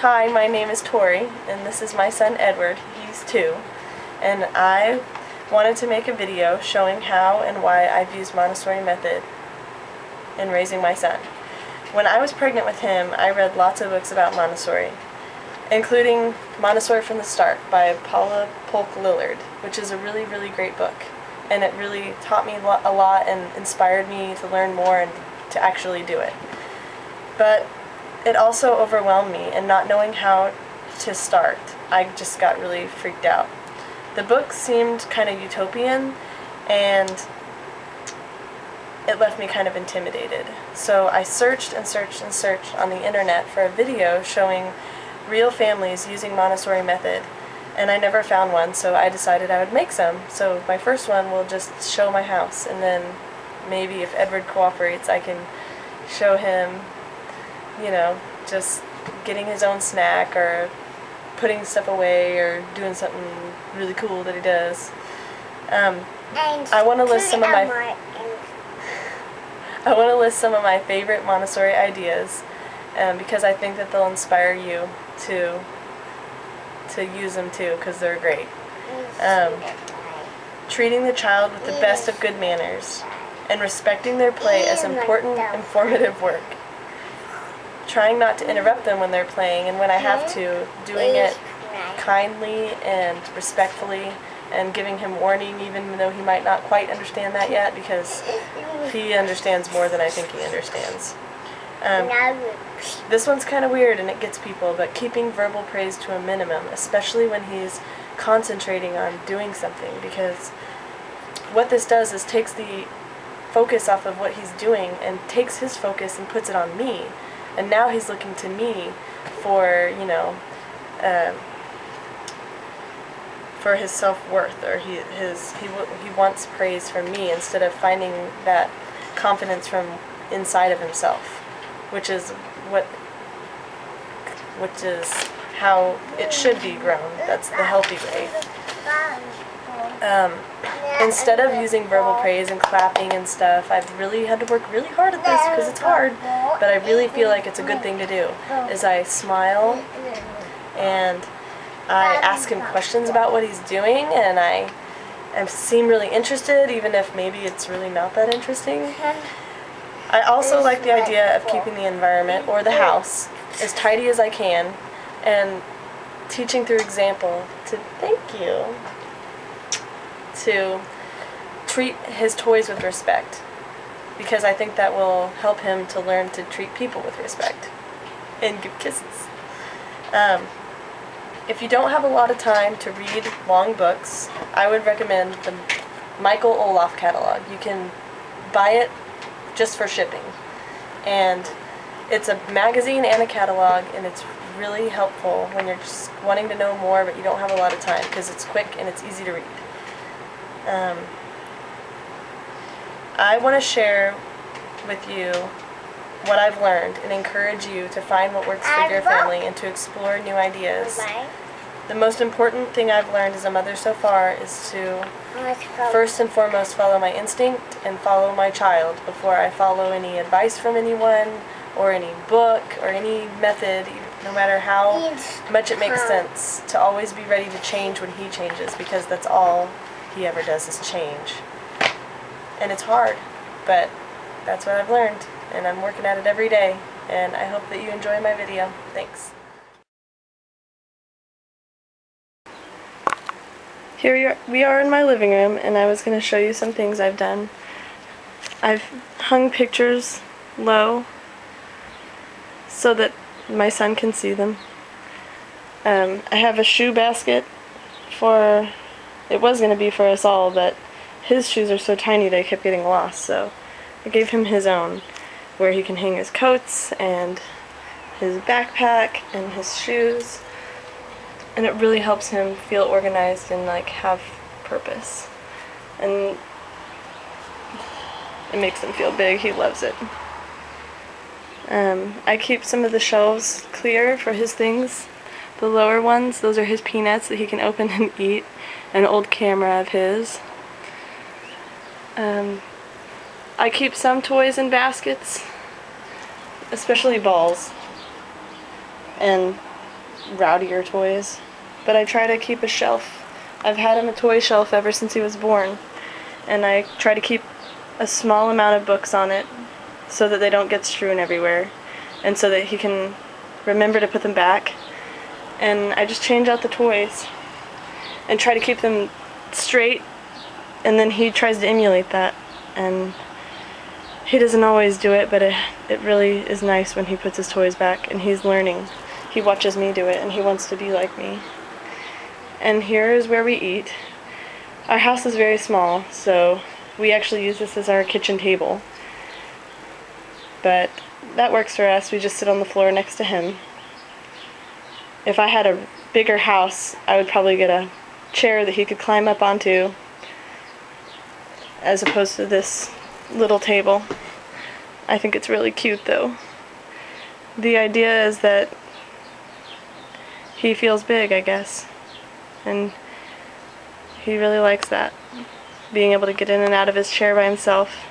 Hi, my name is Tori, and this is my son Edward. He's 2, and I wanted to make a video showing how and why I've used Montessori Method in raising my son. When I was pregnant with him, I read lots of books about Montessori, including Montessori from the Start by Paula, Polk, Lillard, which is a really, really great book. And it really taught me a lot and inspired me to learn more and to actually do it. But it also overwhelmed me, and not knowing how to start, I just got really freaked out. The book seemed kind of utopian, and it left me kind of intimidated. So I searched and searched and searched on the internet for a video showing real families using Montessori Method, and I never found one, so I decided I would make some. So my first one will just show my house, and then maybe if Edward cooperates, I can show him, just getting his own snack or putting stuff away or doing something really cool that he does. I want to list some of my favorite Montessori ideas, because I think that they'll inspire you to use them too, because they're great. Treating the child with the best of good manners and respecting their play as important, informative work. Trying not to interrupt them when they're playing, and when I have to, doing it kindly and respectfully, and giving him warning even though he might not quite understand that yet, because he understands more than I think he understands. This one's kind of weird and it gets people, but keeping verbal praise to a minimum, especially when he's concentrating on doing something, because what this does is takes the focus off of what he's doing and takes his focus and puts it on me. And now he's looking to me for, for his self-worth, or he wants praise from me instead of finding that confidence from inside of himself, which is how it should be grown. That's the healthy way. Instead of using verbal praise and clapping and stuff, I've really had to work really hard at this, because it's hard, but I really feel like it's a good thing to do, is I smile and I ask him questions about what he's doing, and I seem really interested, even if maybe it's really not that interesting. I also like the idea of keeping the environment, or the house, as tidy as I can, and teaching through example to treat his toys with respect, because I think that will help him to learn to treat people with respect and give kisses. If you don't have a lot of time to read long books, I would recommend the Olaf catalog. You can buy it just for shipping, and it's a magazine and a catalog, and it's really helpful when you're just wanting to know more but you don't have a lot of time, because it's quick and it's easy to read. I want to share with you what I've learned and encourage you to find what works for your family and to explore new ideas. The most important thing I've learned as a mother so far is to first and foremost follow my instinct and follow my child before I follow any advice from anyone or any book or any method, no matter how much it makes sense, to always be ready to change when he changes, because that's all he ever does is change. And it's hard, but that's what I've learned, and I'm working at it every day, and I hope that you enjoy my video. Thanks. Here we are in my living room, and I was going to show you some things I've done. I've hung pictures low so that my son can see them. I have a shoe basket it was going to be for us all, but his shoes are so tiny they kept getting lost, so I gave him his own, where he can hang his coats and his backpack and his shoes, and it really helps him feel organized and have purpose, and it makes him feel big. He loves it. I keep some of the shelves clear for his things. The lower ones, those are his peanuts that he can open and eat, an old camera of his. I keep some toys in baskets, especially balls, and rowdier toys. But I try to keep a shelf. I've had him a toy shelf ever since he was born. And I try to keep a small amount of books on it so that they don't get strewn everywhere. And so that he can remember to put them back. And I just change out the toys and try to keep them straight, and then he tries to emulate that, and he doesn't always do it, but it really is nice when he puts his toys back, and he's learning. He watches me do it, and he wants to be like me. And here is where we eat. Our house is very small, so we actually use this as our kitchen table, but that works for us. We just sit on the floor next to him. If I had a bigger house, I would probably get a chair that he could climb up onto, as opposed to this little table. I think it's really cute though. The idea is that he feels big, I guess, and he really likes that, being able to get in and out of his chair by himself.